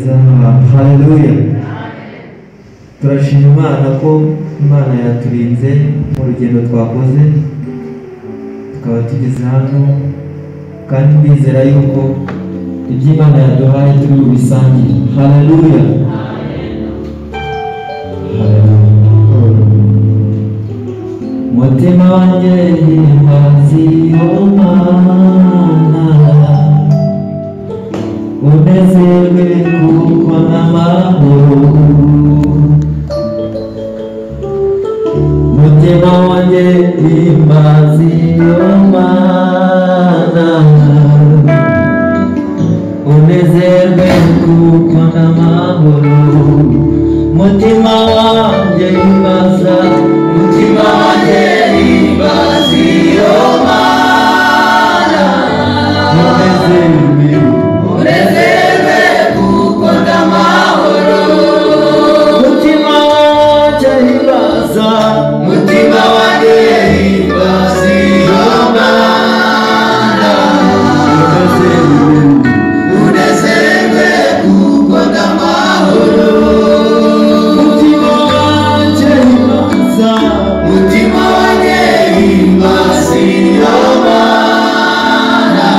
neza. Haleluya. Turashima Imana ko Imana yaturinze mu rugendo twakoze tukaba tugeze hano, kandi ndizera yuko ibyo Imana yaduhaye turi bubisangire. Haleluya. Mutima wanjye himbaza iyo Mana, unezerwe kuko n'amahoro. Mutima wanjye himbaza iyo Mana, unezerwe kuko n'amahoro. Mutima wanjye himbaza, mutima wanjye himbaza iyo Mana, unezerwe kuko n'amahoro. Mutima wanjye himbaza, mutima wanjye himbaza iyo Mana, unezerwe kuko n'amahoro. Mutima wanjye himbaza, mutima wanjye himbaza iyo Mana,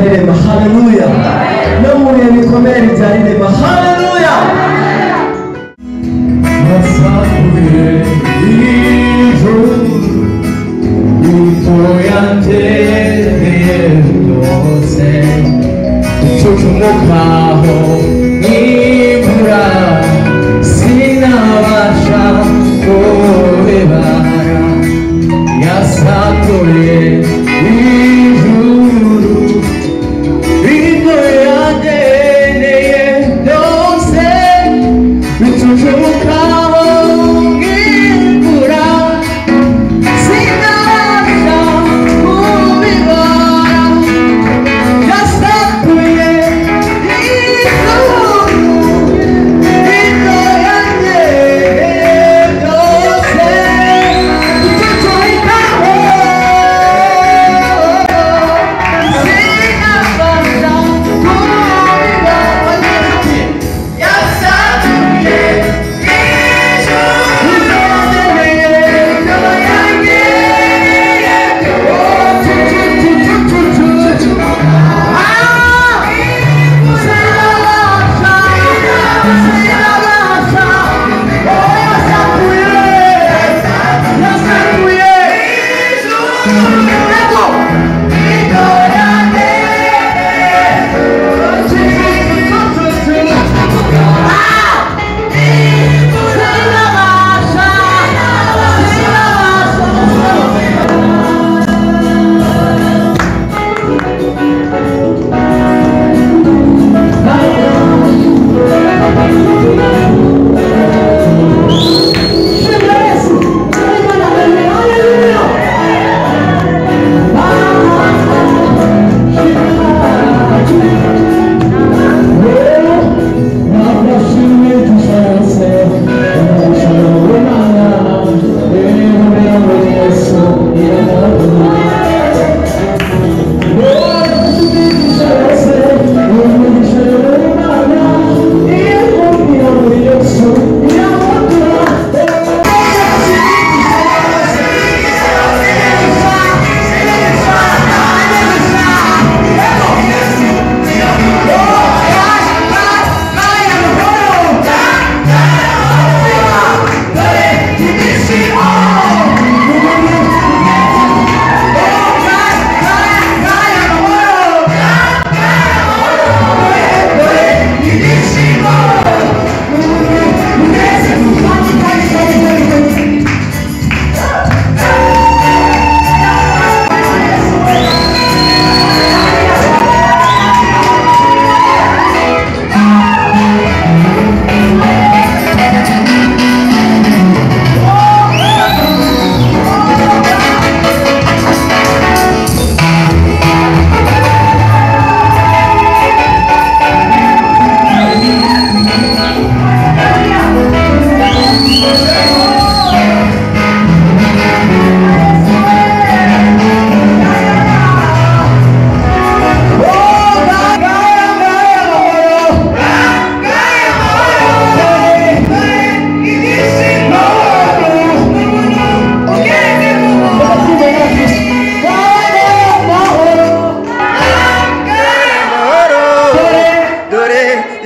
rirema haleluya no mu bihe bikomeye rijya rirema haleluya nasakuye ijuru itoyantereye byose tucumukaho n'imvura sinabasha kubibara yasakuye ijuru itoyantereye byose tucumukaho n'imvura sinabasha kubibara yasakuye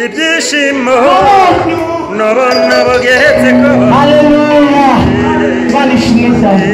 ibyishimo nabona bageretse ko haleluya banishimye cyane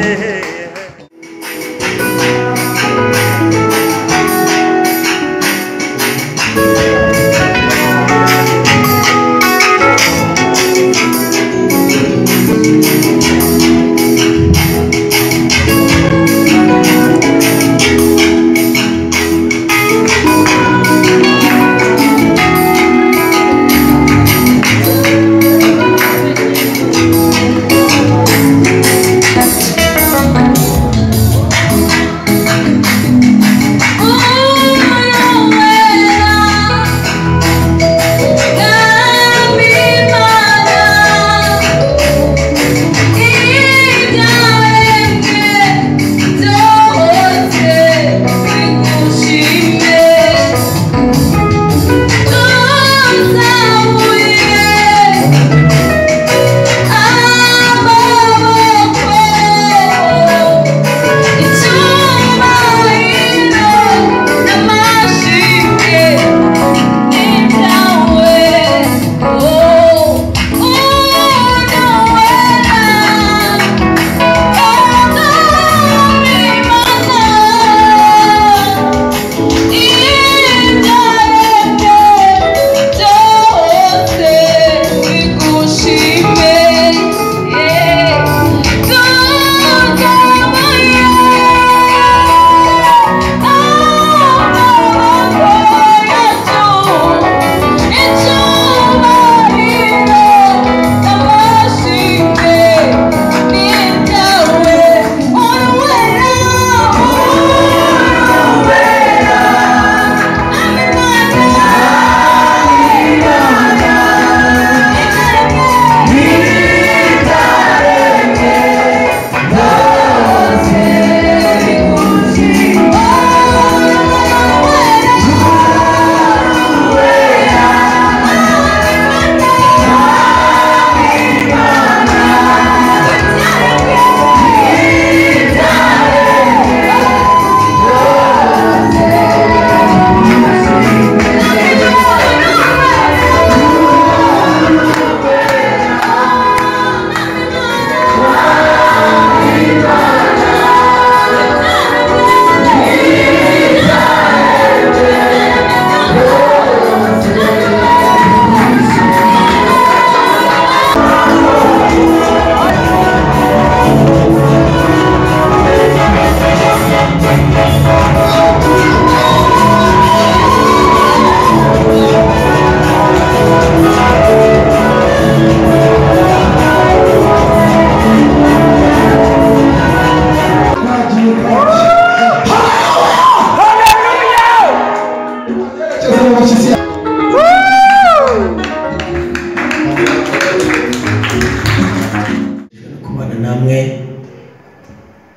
namwe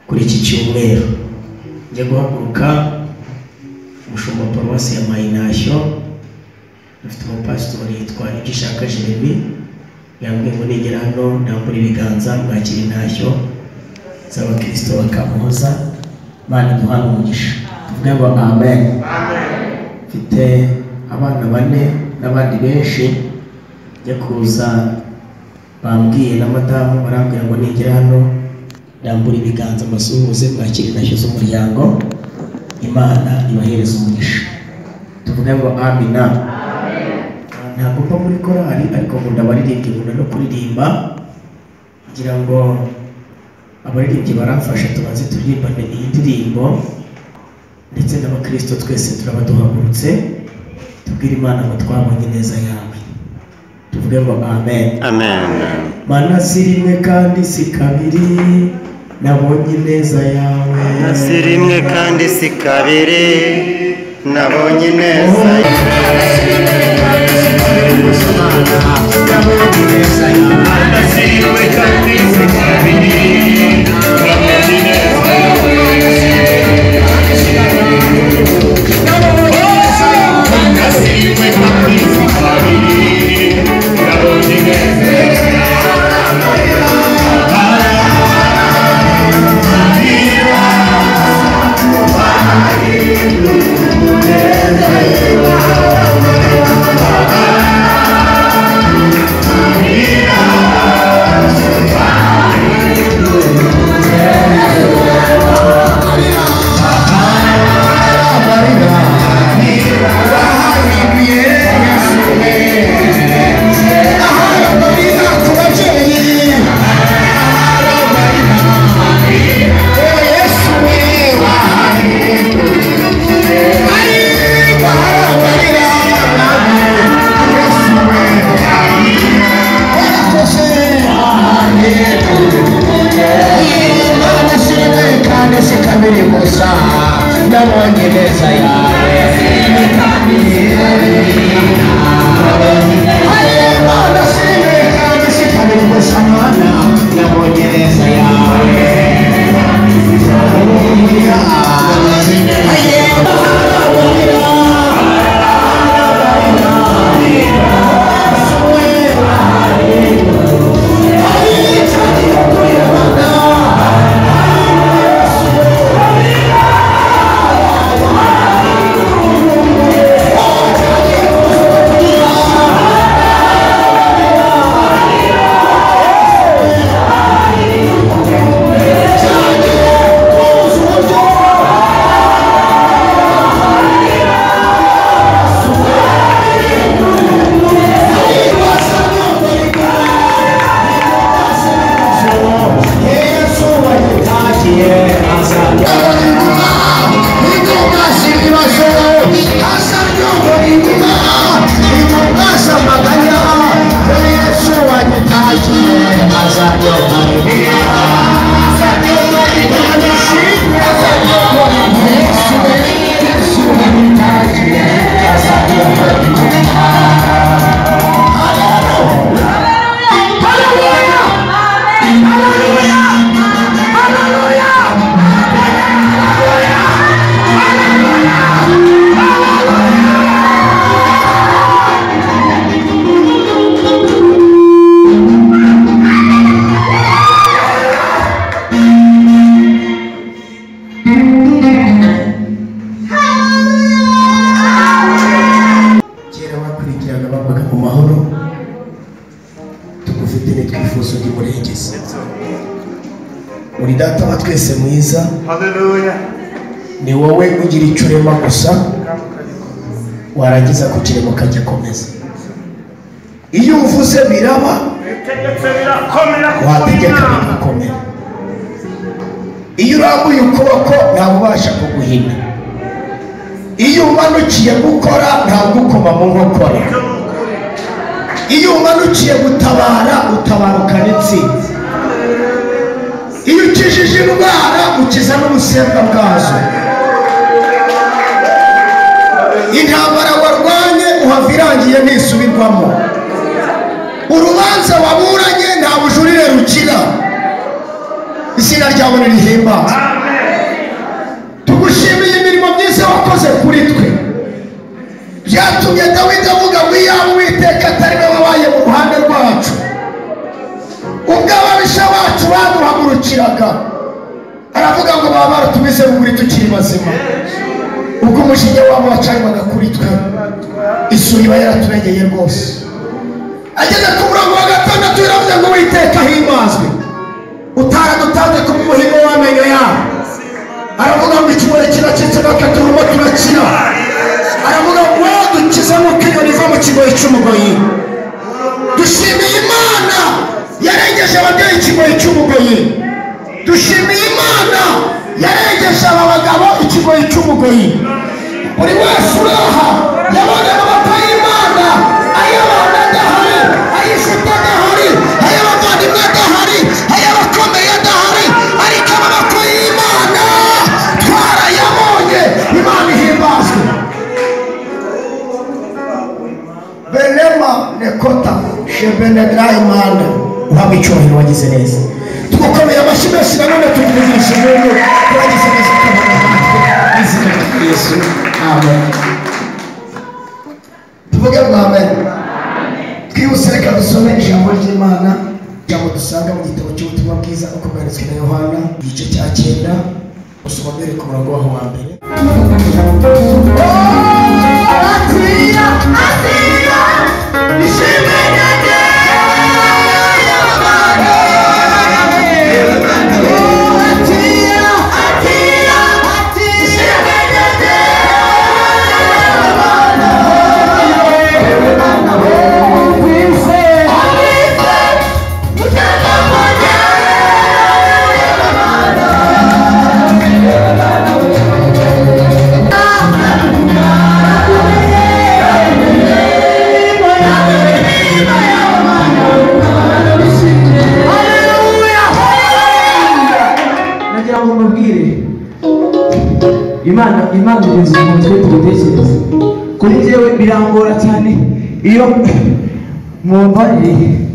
kuri iki cyumweru. Njya guhaguruka umushumba paruwasi ya Mayinashyo afite umupasitori yitwa Igishaka Jeremy, yambwiye ngo nigera hano ndambura ibiganza mwakira intashyo z'abakristo bakamuhoza, Imana imuhana umugisha. Tuvuge ngo amen. Mfite abana 4 n'abandi benshi njya kuza bambwiye na madamu barambwira ngo nigera hano ndambura ibiganza mbasuhuze mwakira intashyo z'umuryango, Imana ibahereza umugisha. Tuvuge ngo amina. Ntabwo mba muri korali ariko nkunda abaririmbyi, nkunda no kuririmba, kugira ngo abaririmbyi baramfasha tubanze turirimbane iyi ndirimbo, ndetse n'abakristo twese turaba duhagurutse tubwire Imana ngo twabonye neza yawe. Tuvuge ngo amen. Amen. Mana si rimwe kandi si kabiri nabonye neza yawe. Mana si rimwe kandi si kabiri nabonye neza uri data wa twese mwiza. Haleluya. Ni wowe ugira icyo urema gusa, warangiza kukirema ukagikomeza. Iyo uvuze biraba, wategeka bigakomera. Iyo urambuye ukuboko ntabwo ubasha kuguhina. Iyo umanukiye gukora ntabwo ukoma mu nkokora. Iyo umanukiye gutabara utabarukana intsinzi. Iyo ukijije indwara ukiza n'ubusembwa bwazo. Intambara warwanye uhava irangiye ntisubirwamo. Urubanza waburanye nta bujurire rukira. izina ryawe nirihimbaza. Tugushimiye imirimo myiza wakoze kuri twe, byatumye Dawidi avuga ngo iyaba Uwiteka atari we wabaye mu ruhande rwacu, ubwo ababisha bacu baduhagurukiraga, aravuga ngo baba baratumize buguri tukiri bazima, ubwo umujinya wabo wacanywaga kuri twe, isuri iba yaraturegeye rwose. Ageze ku murongo wa 6 yaravuze ngo Uwiteka himbazwe, utaradutanze ku muhigo w'amenyo yabo. Aravuga ngo ikigore kiracitse bakaturuma turakira. Aravuga ngo dukize mu kinyoni iva mu kigoyi cy'umugoyi. Dushimiye Imana yarengeje ababyeyi ikigoyi cy'umugoyi. Dushimiye Imana yarengeje aba bagabo ikigoyi cy'umugoyi. Buri wese uraha yabonye amaboko y'Imana, ay'abana adahari, ay'inshuti adahari, ay'abavandimwe adahari, ay'abakomeye adahari, ariko amaboko y'Imana twarayabonye. Imana ihimbazwe. Belema nekota shebenedrai Imana uhabwe icyubahiro, wagize neza. Tugukomeye amashyi menshi nanone tuvugisha umuntu wagize neza kubana natwe izina rya Yesu. Amen. Tuvuge ngo amen. Twihuse reka dusome ijambo ry'Imana, ijambo dusanga mu gitabo cy'ubutumwa bwiza uko bwanditswe na Yohana igice cya 9, usoma mbere ku murongo waho wa mbere. Imana igeze mu mutwe tugutekereza. Kuri njyewe birangora cyane iyo mwumva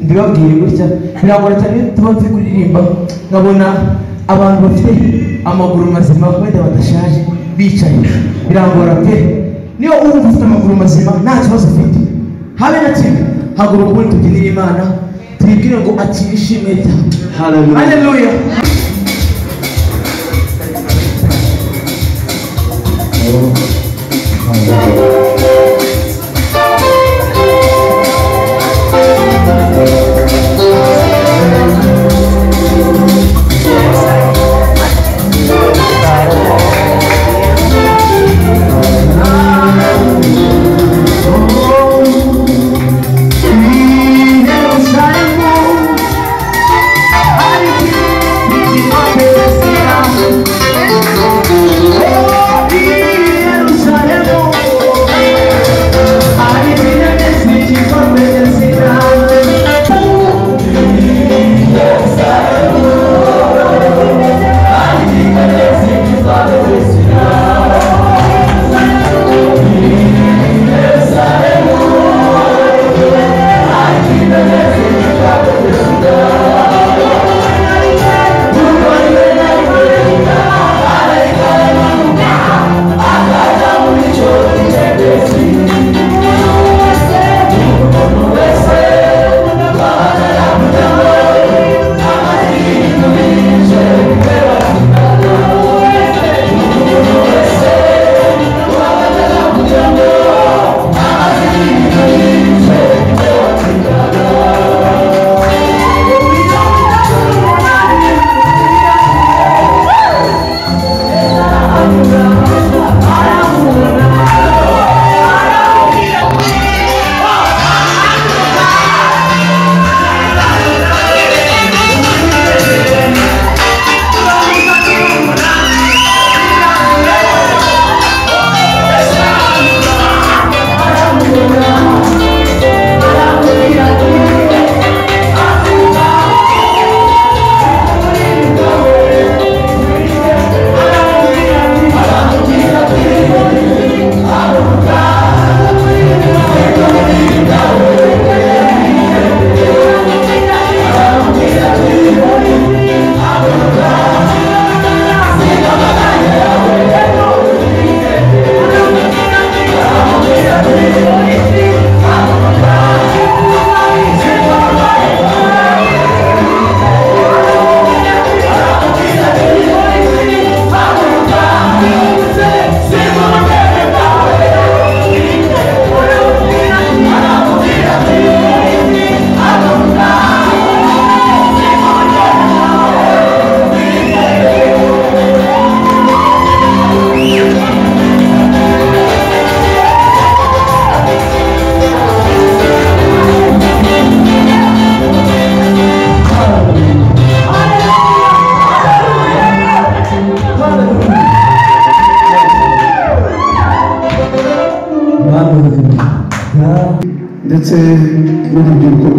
ndibabwire gutya, birangora cyane tuba nzi kuririmba nkabona abantu bafite amaguru mazima wenda badashaje bicaye, birangora pe. Niyo wumva ufite amaguru mazima nta kibazo ufite, habe na kimwe, haguruka ubundi tubyinire Imana, tuyibwire ngo akire ishimwe ryawe. Haleluya. Oh,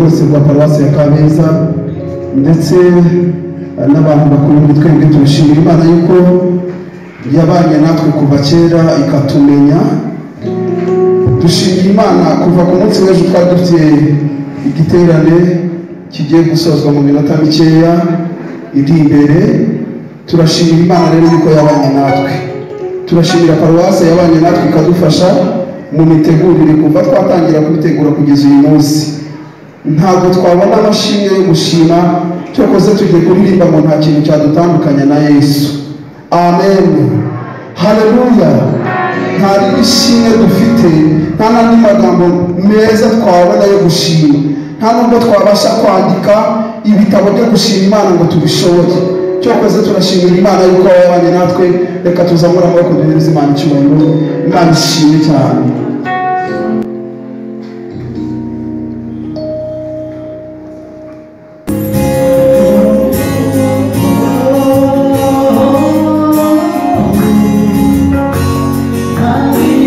rwose rwa paruwasi ya Kabeza ndetse n'abantu bakuru muri twebwe turashimira Imana yuko yabanye natwe kuva kera ikatumenya. Dushimira Imana kuva ku munsi w'ejo twari dufite igiterane kigiye gusozwa mu minota mikeya iri imbere. Turashimira Imana rero yuko yabanye natwe, turashimira paruwasi yabanye natwe ikadufasha mu mitegurire kuva twatangira kubitegura kugeza uyu munsi. Ntabwo twabona amashimwe yo gushima, cyokoze tugiye kuririmba ngo nta kintu cyadutandukanya na Yesu. Amen, haleluya. Nta ishimwe dufite, nta n'andi magambo meza twabona yo gushima, nta nubwo twabasha kwandika ibitabo byo gushima Imana ngo tubishobore. Cyokoze turashimira Imana yuko yabanye natwe. Reka tuzamura amaboko duhereze Imana icyubahiro. Imana ishimwe cyane. Happy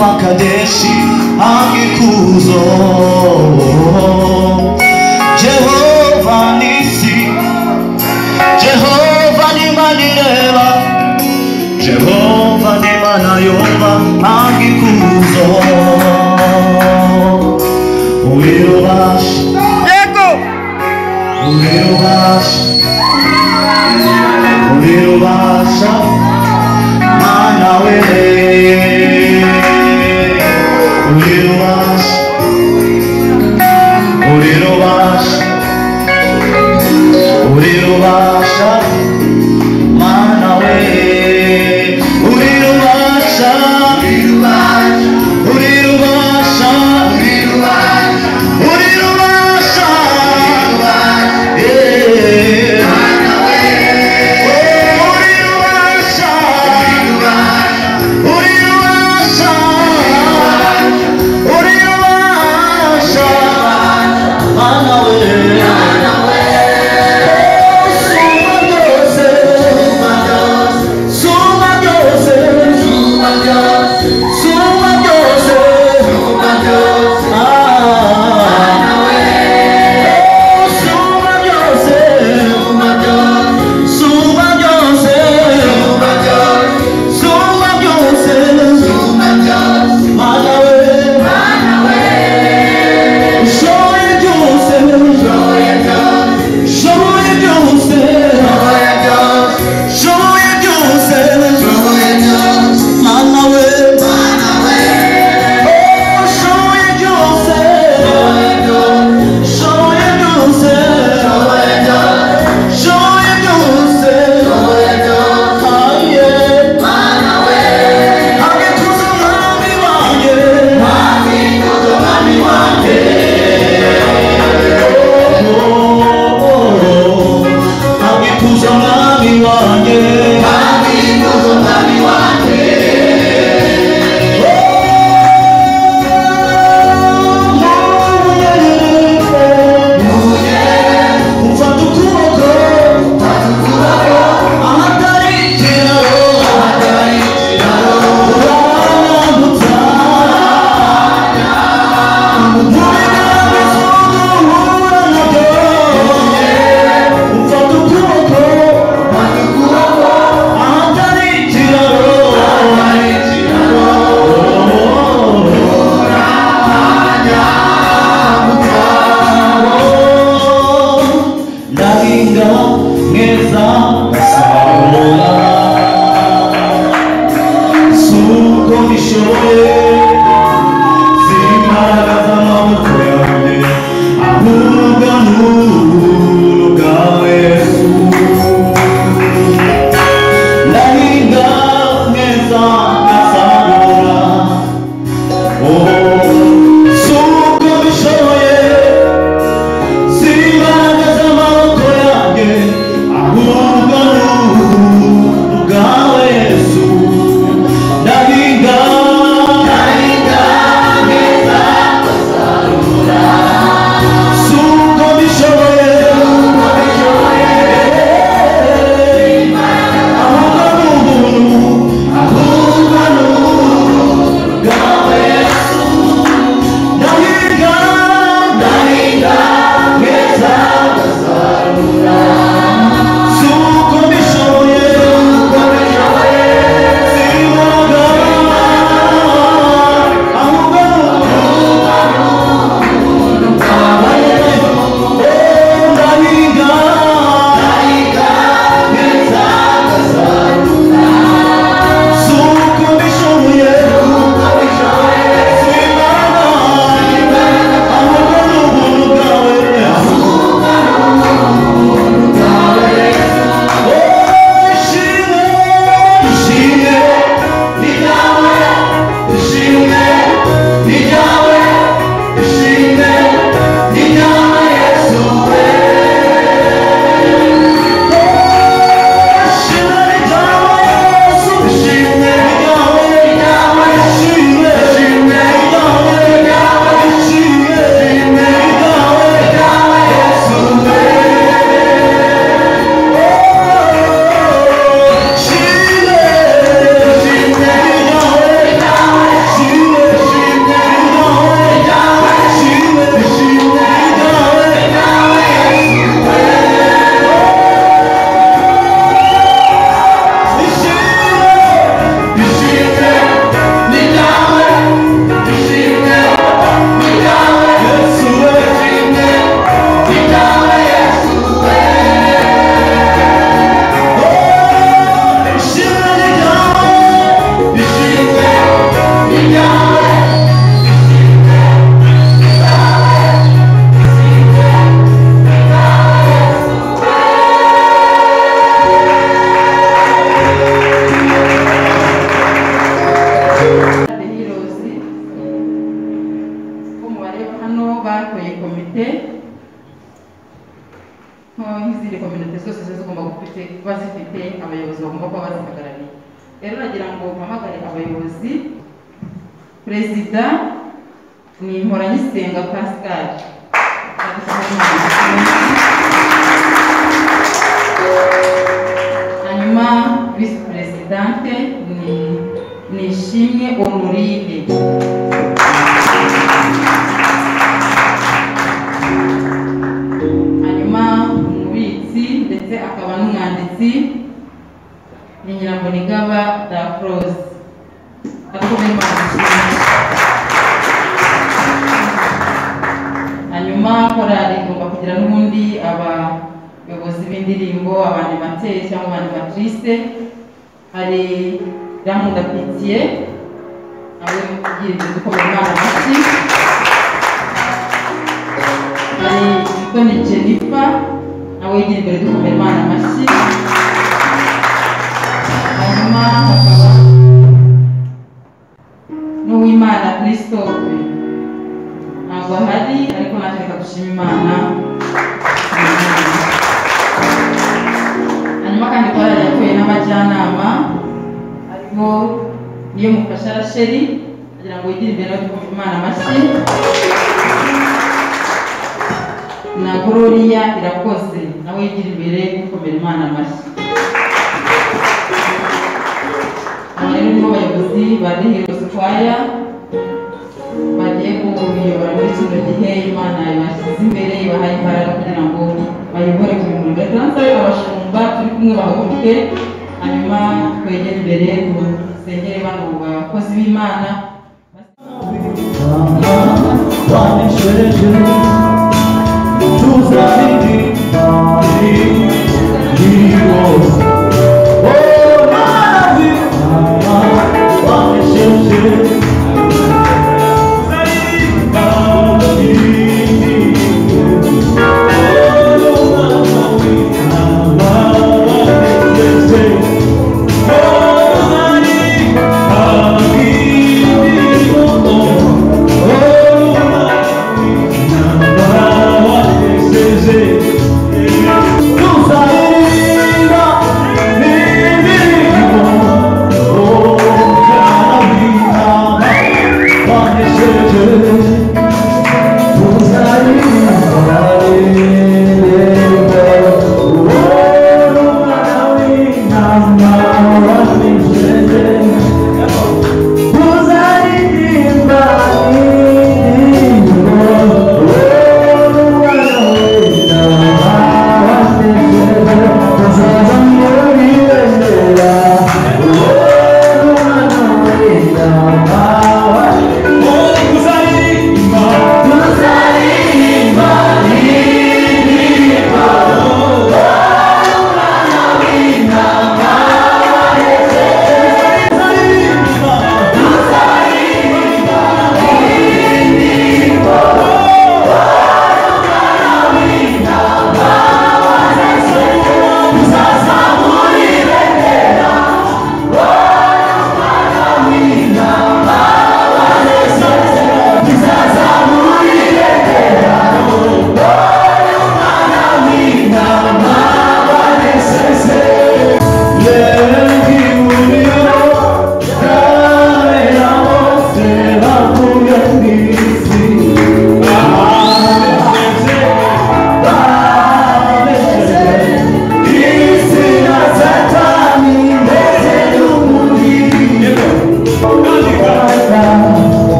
Makadeshi angikuzo Jehovah Nisi Jehovah Nimanireva Jehovah Nimanayova angikuzo Uirubash Uirubash Uirubasha Manawe Uirubash Uirubash Uirubasha Manawe Uirubasha Uirubasha Uirubasha kominote zose zigomba kuba zifite abayobozi bagomba kuba bazihagarariye. Rero nagira ngo mpamagare abayobozi. Perezida ni Mporanyisenga Pascal, hanyuma visi perezidante ni Ishimwe Honorine, hanyuma umubitsi ndetse akaba n'umwanditsi ni Nyirambonigaba Dafrose. Hanyuma korali igomba kugira n'ubundi abayobozi b'indirimbo, abanimateri cyangwa abanimatrice. Hari Ramunda Pitié nawe ugiye gukomera Imana amashyi. Hari Mutoni Jennifer nawe ugiye imbere dukomera Imana amashyi. Hanyuma hakaba n'Uwimana Christophe ntabwo ahari ariko natwe reka dushima Imana. Hanyuma kandi korali yatoye n'abajyanama ariko niyo mufasha Rachel kugira ngo yigire imbere no dukomera Imana amashyi, na Gloria Irakoze nawe yigire imbere dukomera Imana amashyi. Aba rero nibo bayobozi ba The Heroes Choir bagiye kuyobora muri kino gihe Imana yabashyize imbere, ibahaye imbaraga kugira ngo bayobore ku bintu bidasanzwe. Abashumba turi kumwe bahaguruke, hanyuma twegere imbere dusengere bano bakozi b'Imana. waneshereje tuzaririmba iri wose